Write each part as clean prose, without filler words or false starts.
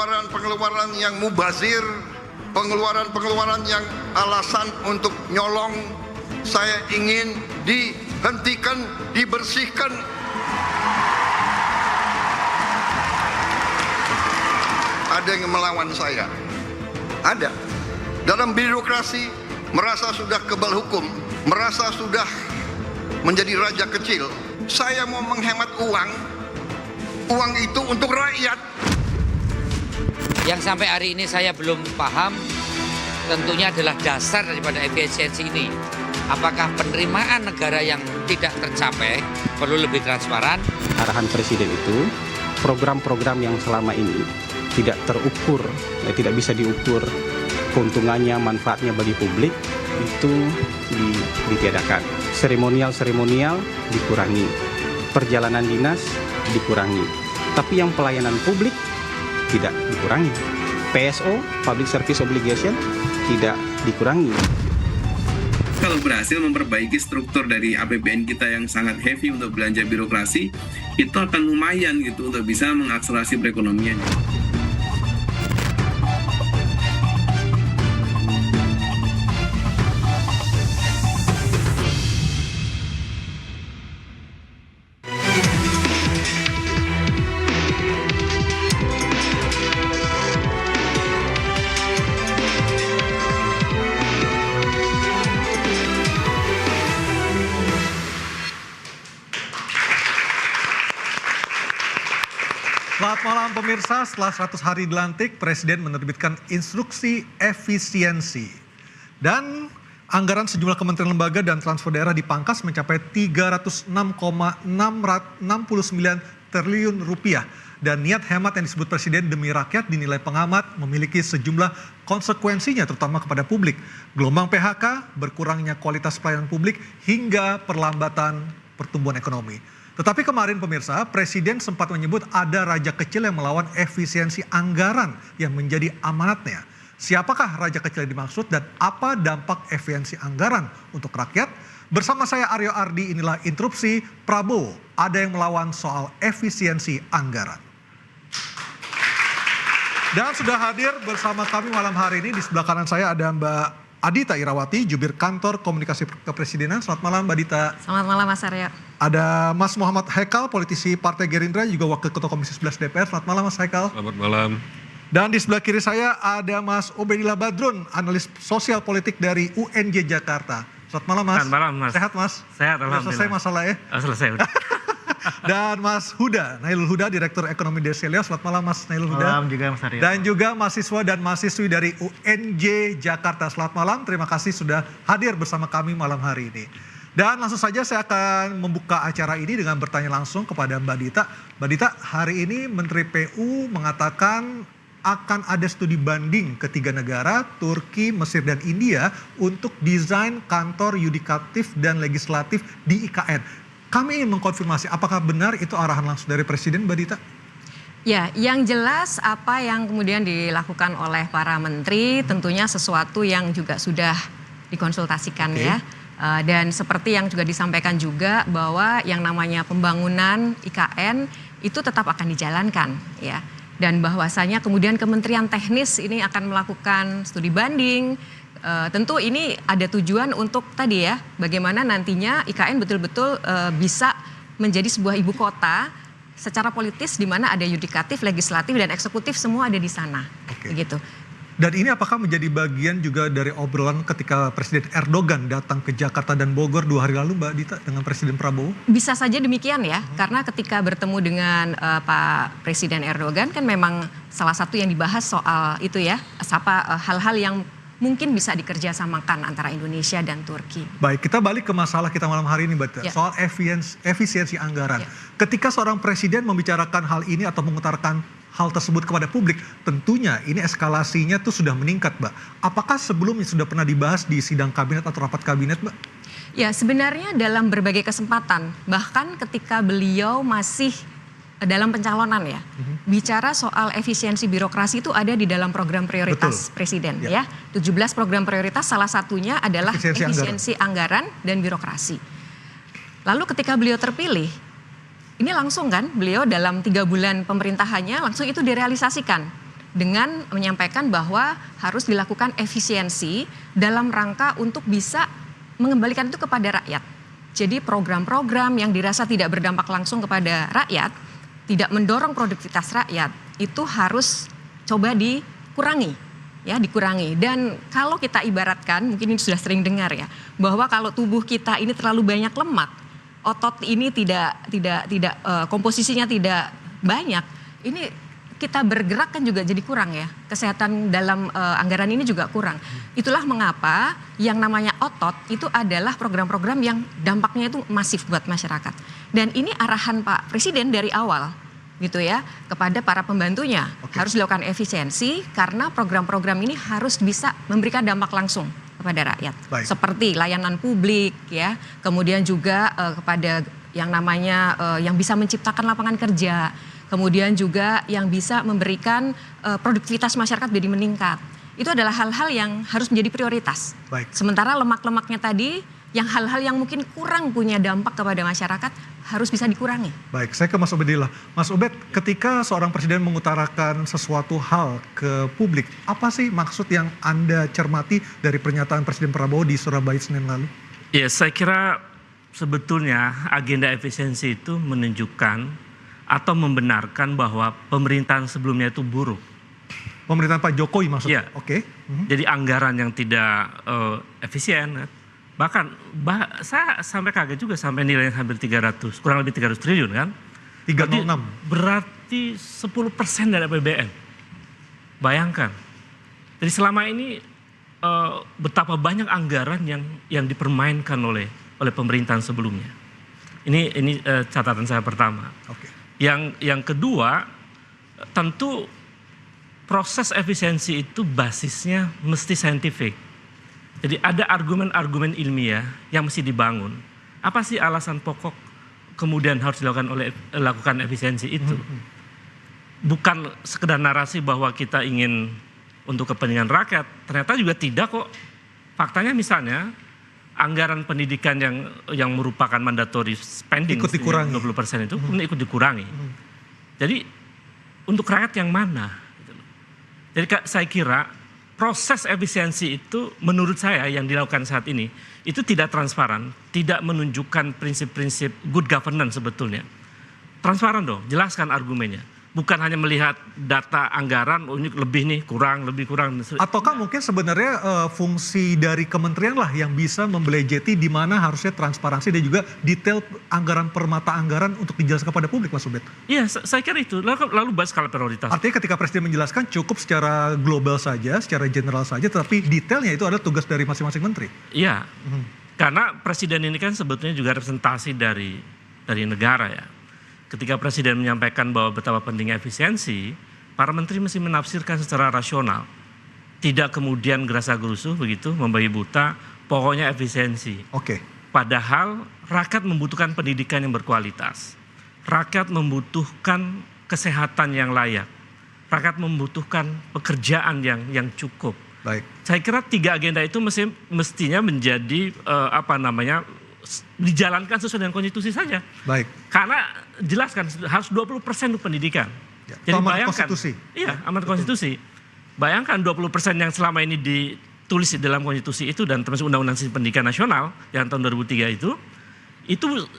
pengeluaran-pengeluaran yang mubazir, pengeluaran-pengeluaran yang alasan untuk nyolong, saya ingin dihentikan, dibersihkan. Ada yang melawan saya, ada. Dalam birokrasi merasa sudah kebal hukum, merasa sudah menjadi raja kecil. Saya mau menghemat uang itu untuk rakyat. Yang sampai hari ini saya belum paham tentunya adalah dasar daripada efisiensi ini. Apakah penerimaan negara yang tidak tercapai perlu lebih transparan? Arahan Presiden itu, program-program yang selama ini tidak terukur, tidak bisa diukur keuntungannya, manfaatnya bagi publik, itu ditiadakan. Seremonial dikurangi, perjalanan dinas dikurangi, tapi yang pelayanan publik tidak dikurangi. PSO, Public Service Obligation, tidak dikurangi. Kalau berhasil memperbaiki struktur dari APBN kita yang sangat heavy untuk belanja birokrasi, itu akan lumayan gitu untuk bisa mengakselerasi perekonomian. Selamat malam pemirsa, setelah 100 hari dilantik, Presiden menerbitkan instruksi efisiensi. Dan anggaran sejumlah kementerian lembaga dan transfer daerah dipangkas mencapai 306,669 triliun rupiah. Dan niat hemat yang disebut Presiden demi rakyat dinilai pengamat memiliki sejumlah konsekuensinya terutama kepada publik. Gelombang PHK, berkurangnya kualitas pelayanan publik, hingga perlambatan pertumbuhan ekonomi. Tetapi kemarin pemirsa, Presiden sempat menyebut ada raja kecil yang melawan efisiensi anggaran yang menjadi amanatnya. Siapakah raja kecil yang dimaksud dan apa dampak efisiensi anggaran untuk rakyat? Bersama saya Aryo Ardi, inilah Interupsi Prabowo. Ada yang melawan soal efisiensi anggaran. Dan sudah hadir bersama kami malam hari ini, di sebelah kanan saya ada Mbak Adita Irawati, Jubir Kantor Komunikasi Kepresidenan. Selamat malam Mbak Adita. Selamat malam Mas Aryo. Ada Mas Muhammad Haikal, politisi Partai Gerindra, juga Wakil Ketua Komisi 11 DPR. Selamat malam Mas Haikal. Selamat malam. Dan di sebelah kiri saya ada Mas Obedillah Badrun, analis sosial politik dari UNJ Jakarta. Selamat malam Mas. Selamat malam Mas. Sehat Mas? Sehat alhamdulillah. Selesai masalah ya? Selesai udah. Dan Mas Huda, Nailul Huda, Direktur Ekonomi Deselio. Selamat malam Mas Nailul Huda. Malam juga Mas Aryo. Dan juga mahasiswa dan mahasiswi dari UNJ Jakarta. Selamat malam, terima kasih sudah hadir bersama kami malam hari ini. Dan langsung saja saya akan membuka acara ini dengan bertanya langsung kepada Mbak Dita. Mbak Dita, hari ini Menteri PU mengatakan akan ada studi banding ketiga negara, Turki, Mesir, dan India, untuk desain kantor yudikatif dan legislatif di IKN. Kami ingin mengkonfirmasi apakah benar itu arahan langsung dari Presiden, Mbak Dita? Ya, yang jelas apa yang kemudian dilakukan oleh para menteri tentunya sesuatu yang juga sudah dikonsultasikan ya. Dan seperti yang juga disampaikan juga bahwa yang namanya pembangunan IKN itu tetap akan dijalankan ya. Dan bahwasanya kemudian Kementerian Teknis ini akan melakukan studi banding. Tentu ini ada tujuan untuk tadi ya, bagaimana nantinya IKN betul-betul bisa menjadi sebuah ibu kota secara politis di mana ada yudikatif, legislatif, dan eksekutif semua ada di sana. Begitu. Dan ini apakah menjadi bagian juga dari obrolan ketika Presiden Erdogan datang ke Jakarta dan Bogor 2 hari lalu, Mbak Dita, dengan Presiden Prabowo? Bisa saja demikian ya, karena ketika bertemu dengan Pak Presiden Erdogan kan memang salah satu yang dibahas soal itu ya, hal-hal yang mungkin bisa dikerjasamakan antara Indonesia dan Turki. Baik, kita balik ke masalah kita malam hari ini, Mbak Dita, soal efisiensi anggaran. Ketika seorang presiden membicarakan hal ini atau mengutarakan hal tersebut kepada publik, tentunya ini eskalasinya tuh sudah meningkat, Mbak. Apakah sebelumnya sudah pernah dibahas di sidang kabinet atau rapat kabinet, Mbak? Ya, sebenarnya dalam berbagai kesempatan, bahkan ketika beliau masih dalam pencalonan ya, bicara soal efisiensi birokrasi itu ada di dalam program prioritas Presiden ya. 17 program prioritas, salah satunya adalah efisiensi anggaran dan birokrasi. Lalu ketika beliau terpilih, ini langsung kan beliau dalam 3 bulan pemerintahannya langsung itu direalisasikan. dengan menyampaikan bahwa harus dilakukan efisiensi dalam rangka untuk bisa mengembalikan itu kepada rakyat. Jadi program-program yang dirasa tidak berdampak langsung kepada rakyat, tidak mendorong produktivitas rakyat, itu harus coba dikurangi. Dan kalau kita ibaratkan, mungkin ini sudah sering dengar ya, bahwa kalau tubuh kita ini terlalu banyak lemak, otot ini tidak komposisinya tidak banyak, ini kita bergerak kan juga jadi kurang ya. Kesehatan dalam anggaran ini juga kurang. Itulah mengapa yang namanya otot itu adalah program-program yang dampaknya itu masif buat masyarakat. Dan ini arahan Pak Presiden dari awal gitu ya kepada para pembantunya. Harus dilakukan efisiensi karena program-program ini harus bisa memberikan dampak langsung kepada rakyat. Seperti layanan publik ya, kemudian juga kepada yang namanya yang bisa menciptakan lapangan kerja. Kemudian juga yang bisa memberikan produktivitas masyarakat jadi meningkat. Itu adalah hal-hal yang harus menjadi prioritas. Sementara lemak-lemaknya tadi, yang hal-hal yang mungkin kurang punya dampak kepada masyarakat harus bisa dikurangi. Baik, saya ke Mas Ubedillah. Mas Ubed, ketika seorang presiden mengutarakan sesuatu hal ke publik, apa sih maksud yang Anda cermati dari pernyataan Presiden Prabowo di Surabaya Senin lalu? Ya, saya kira sebetulnya agenda efisiensi itu menunjukkan atau membenarkan bahwa pemerintahan sebelumnya itu buruk. Pemerintahan Pak Jokowi maksudnya? Iya. Jadi anggaran yang tidak efisien. Bahkan saya sampai kaget juga sampai nilainya hampir 300, kurang lebih 300 triliun kan. 306. Berarti 10% dari APBN. Bayangkan. Jadi selama ini betapa banyak anggaran yang dipermainkan oleh pemerintahan sebelumnya. Ini catatan saya pertama. Yang kedua, tentu proses efisiensi itu basisnya mesti saintifik. Jadi ada argumen-argumen ilmiah yang mesti dibangun. Apa sih alasan pokok kemudian harus dilakukan efisiensi itu? Bukan sekedar narasi bahwa kita ingin untuk kepentingan rakyat, ternyata juga tidak kok. Faktanya misalnya, anggaran pendidikan yang merupakan mandatory spending ikut dikurangi. 20% itu ikut dikurangi. Jadi untuk rakyat yang mana? Jadi saya kira proses efisiensi itu menurut saya yang dilakukan saat ini itu tidak transparan, tidak menunjukkan prinsip-prinsip good governance sebetulnya. Transparan dong, jelaskan argumennya. Bukan hanya melihat data anggaran, oh ini lebih nih, lebih kurang. Ataukah mungkin sebenarnya fungsi dari kementerian lah yang bisa membelejeti di mana harusnya transparansi dan juga detail anggaran per mata anggaran untuk dijelaskan kepada publik, Mas Ubed? Iya, saya kira itu. Lalu bahas skala prioritas. Artinya ketika Presiden menjelaskan cukup secara global saja, secara general saja, tetapi detailnya itu adalah tugas dari masing-masing menteri. Iya, karena Presiden ini kan sebetulnya juga representasi dari negara ya. Ketika Presiden menyampaikan bahwa betapa pentingnya efisiensi, para menteri mesti menafsirkan secara rasional. Tidak kemudian gerasa-gerusu begitu, membabi buta, pokoknya efisiensi. Padahal rakyat membutuhkan pendidikan yang berkualitas. Rakyat membutuhkan kesehatan yang layak. Rakyat membutuhkan pekerjaan yang cukup. Saya kira 3 agenda itu mestinya menjadi dijalankan sesuai dengan konstitusi saja. Karena jelaskan harus 20% untuk pendidikan. Jadi bayangkan, konstitusi. Iya, amanat konstitusi. Bayangkan 20% yang selama ini ditulis di dalam konstitusi itu dan termasuk Undang-Undang Sistem Pendidikan Nasional yang tahun 2003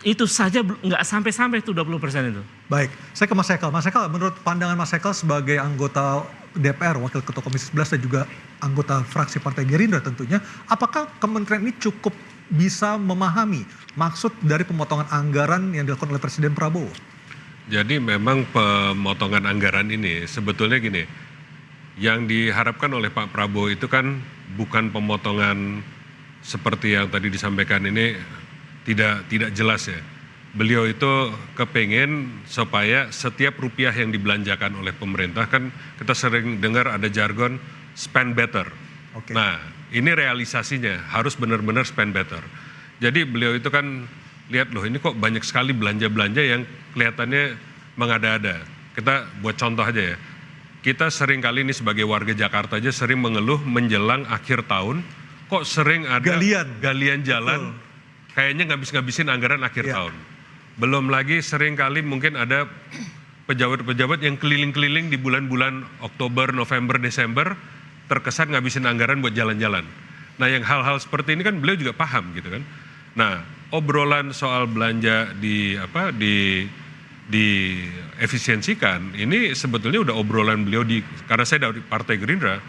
itu saja nggak sampai itu 20% itu. Baik, saya ke Mas Hekal. Mas Hekal, menurut pandangan Mas Hekal sebagai anggota DPR, Wakil Ketua Komisi 11 dan juga anggota fraksi Partai Gerindra tentunya, apakah kementerian ini cukup bisa memahami maksud dari pemotongan anggaran yang dilakukan oleh Presiden Prabowo? Jadi memang pemotongan anggaran ini sebetulnya gini, yang diharapkan oleh Pak Prabowo itu kan bukan pemotongan seperti yang tadi disampaikan ini tidak jelas ya. Beliau itu kepengen supaya setiap rupiah yang dibelanjakan oleh pemerintah, kan kita sering dengar ada jargon spend better. Nah, ini realisasinya harus benar-benar spend better. Jadi beliau itu kan lihat loh, ini kok banyak sekali belanja-belanja yang kelihatannya mengada-ada. Kita buat contoh aja ya. Kita sering kali ini sebagai warga Jakarta aja sering mengeluh menjelang akhir tahun, kok sering ada galian jalan, kayaknya ngabis-ngabisin anggaran akhir tahun. Belum lagi sering kali mungkin ada pejabat-pejabat yang keliling-keliling di bulan-bulan Oktober, November, Desember terkesan ngabisin anggaran buat jalan-jalan. Nah, yang hal-hal seperti ini kan beliau juga paham gitu kan. Nah, obrolan soal belanja diefisiensikan ini sebetulnya udah obrolan beliau karena saya dari Partai Gerindra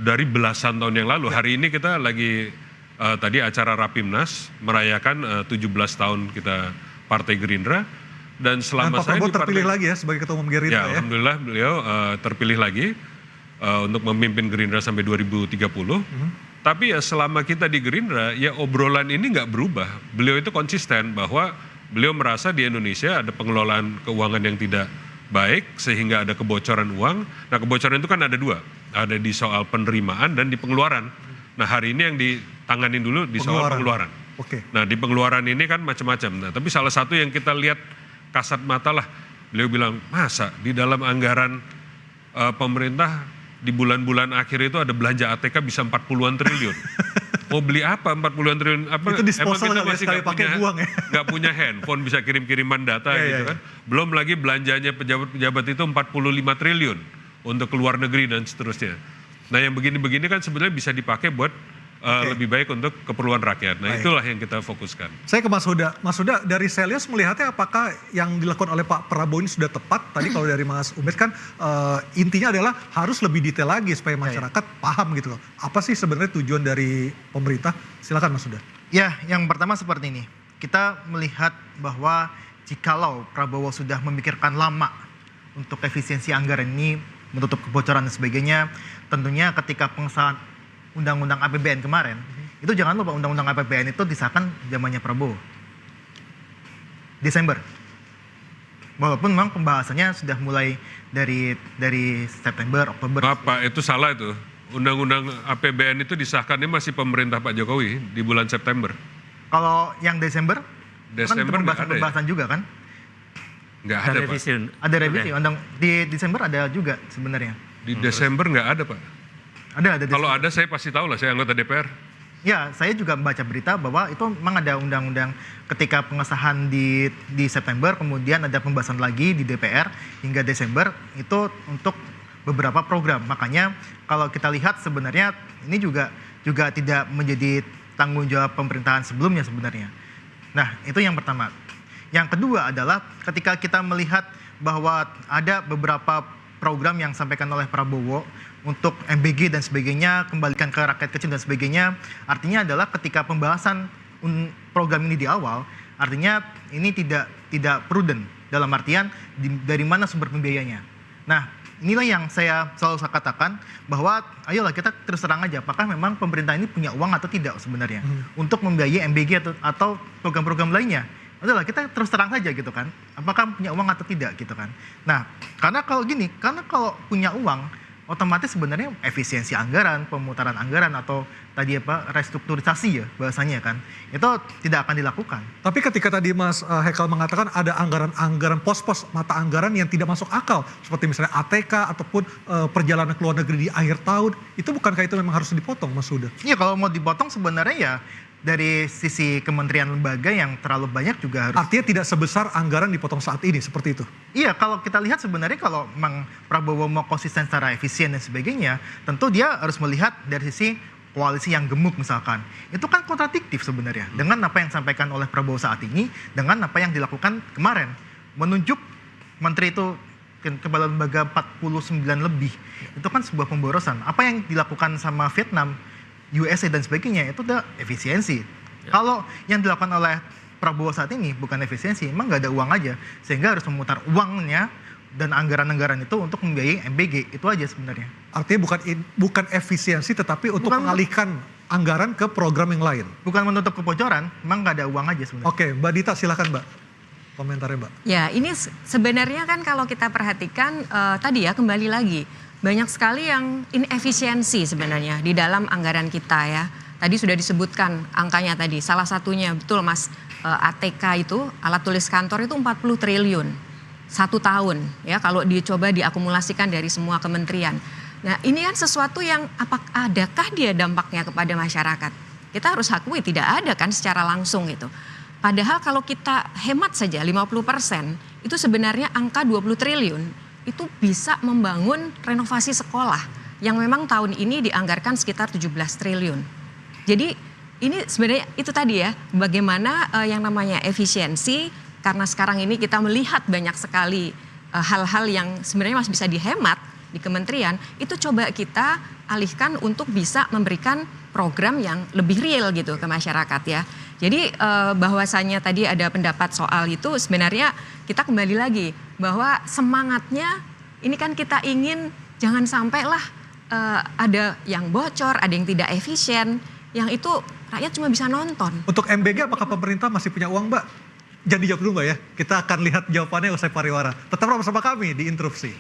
dari belasan tahun yang lalu. Hari ini kita lagi tadi acara Rapimnas merayakan 17 tahun kita Partai Gerindra, dan selama Pak saya Prabowo di terpilih lagi ya sebagai Ketua Umum Gerindra ya. Alhamdulillah beliau terpilih lagi untuk memimpin Gerindra sampai 2030. Tapi ya selama kita di Gerindra ya obrolan ini nggak berubah. Beliau itu konsisten bahwa beliau merasa di Indonesia ada pengelolaan keuangan yang tidak baik sehingga ada kebocoran uang. Nah, kebocoran itu kan ada dua, ada di soal penerimaan dan di pengeluaran. Nah, hari ini yang ditanganin dulu di soal pengeluaran. Oke. Nah, di pengeluaran ini kan macam-macam. Nah, tapi salah satu yang kita lihat kasat mata lah, beliau bilang, masa di dalam anggaran pemerintah di bulan-bulan akhir itu ada belanja ATK bisa 40-an triliun. Mau beli apa 40-an triliun? Apa, itu disposal emang kita masih sekali pakai buang ya. Nggak punya handphone bisa kirim-kiriman data gitu kan. Belum lagi belanjanya pejabat-pejabat itu 45 triliun untuk ke luar negeri dan seterusnya. Nah, yang begini-begini kan sebenarnya bisa dipakai buat lebih baik untuk keperluan rakyat. Nah, itulah yang kita fokuskan. Saya ke Mas Huda. Mas Huda, dari Selius melihatnya apakah yang dilakukan oleh Pak Prabowo ini sudah tepat? Tadi kalau dari Mas Umed kan intinya adalah harus lebih detail lagi supaya masyarakat paham gitu loh. Apa sih sebenarnya tujuan dari pemerintah? Silakan Mas Huda. Ya, yang pertama seperti ini. Kita melihat bahwa jikalau Prabowo sudah memikirkan lama untuk efisiensi anggaran ini, menutup kebocoran dan sebagainya, tentunya ketika pengesahan Undang-Undang APBN kemarin, itu jangan lupa Undang-Undang APBN itu disahkan zamannya Prabowo. Desember. Walaupun memang pembahasannya sudah mulai dari September, Oktober. Apa itu salah itu? Undang-Undang APBN itu disahkannya masih pemerintah Pak Jokowi di bulan September. Kalau yang Desember kan nggak ada pembahasan juga kan? Nggak ada, Pak. Ada revisi. Di Desember ada juga sebenarnya. Di Desember nggak ada, Pak. Ada Kalau ada saya pasti tahu lah, saya anggota DPR. Ya, saya juga membaca berita bahwa itu memang ada undang-undang ketika pengesahan di September, kemudian ada pembahasan lagi di DPR hingga Desember itu untuk beberapa program. Makanya kalau kita lihat sebenarnya ini juga tidak menjadi tanggung jawab pemerintahan sebelumnya sebenarnya. Nah, itu yang pertama. Yang kedua adalah ketika kita melihat bahwa ada beberapa program yang disampaikan oleh Prabowo untuk MBG dan sebagainya, kembalikan ke rakyat kecil dan sebagainya, artinya adalah ketika pembahasan program ini di awal, artinya ini tidak prudent dalam artian dari mana sumber pembiayanya. Nah, inilah yang saya selalu katakan bahwa ayolah kita terus terang aja apakah memang pemerintah ini punya uang atau tidak sebenarnya untuk membiayai MBG atau program-program lainnya. Adalah kita terus terang saja gitu kan, apakah punya uang atau tidak gitu kan. Nah, karena kalau punya uang, otomatis sebenarnya efisiensi anggaran, pemutaran anggaran atau tadi restrukturisasi ya bahasanya kan, itu tidak akan dilakukan. Tapi ketika tadi Mas Hekal mengatakan ada anggaran-anggaran pos-pos mata anggaran yang tidak masuk akal, seperti misalnya ATK ataupun perjalanan ke luar negeri di akhir tahun, itu bukankah itu memang harus dipotong, Mas Huda? Iya, kalau mau dipotong sebenarnya ya dari sisi kementerian lembaga yang terlalu banyak juga harus. Artinya tidak sebesar anggaran dipotong saat ini, seperti itu? Iya, kalau kita lihat sebenarnya kalau memang Prabowo mau konsisten secara efisien dan sebagainya, tentu dia harus melihat dari sisi koalisi yang gemuk misalkan. Itu kan kontradiktif sebenarnya dengan apa yang disampaikan oleh Prabowo saat ini, dengan apa yang dilakukan kemarin. Menunjuk menteri itu kepala lembaga 49 lebih, itu kan sebuah pemborosan. Apa yang dilakukan sama Vietnam, USA dan sebagainya itu udah efisiensi. Kalau yang dilakukan oleh Prabowo saat ini bukan efisiensi, emang nggak ada uang aja, sehingga harus memutar uangnya dan anggaran-anggaran itu untuk membiayai MBG, itu aja sebenarnya. Artinya bukan efisiensi, tetapi untuk mengalihkan anggaran ke program yang lain. Bukan menutup kebocoran, emang nggak ada uang aja sebenarnya. Oke, Mbak Dita silakan Mbak, komentarnya Mbak. Ya, ini sebenarnya kan kalau kita perhatikan tadi ya kembali lagi. Banyak sekali yang inefisiensi sebenarnya di dalam anggaran kita ya. Tadi sudah disebutkan angkanya tadi. Salah satunya betul Mas, ATK itu alat tulis kantor itu 40 triliun 1 tahun ya kalau dicoba diakumulasikan dari semua kementerian. Nah, ini kan sesuatu yang adakah dia dampaknya kepada masyarakat? Kita harus akui tidak ada kan secara langsung gitu. Padahal kalau kita hemat saja 50%, itu sebenarnya angka 20 triliun itu bisa membangun renovasi sekolah yang memang tahun ini dianggarkan sekitar 17 triliun. Jadi ini sebenarnya itu tadi ya, bagaimana yang namanya efisiensi, karena sekarang ini kita melihat banyak sekali hal-hal yang sebenarnya masih bisa dihemat di kementerian, itu coba kita alihkan untuk bisa memberikan program yang lebih real gitu ke masyarakat ya. Jadi bahwasannya tadi ada pendapat soal itu, sebenarnya kita kembali lagi bahwa semangatnya ini kan kita ingin jangan sampailah ada yang bocor, ada yang tidak efisien, yang itu rakyat cuma bisa nonton. Untuk MBG apakah pemerintah masih punya uang, Mbak? Jangan dijawab dulu, Mbak ya. Kita akan lihat jawabannya usai pariwara. Tetap bersama kami di Interupsi.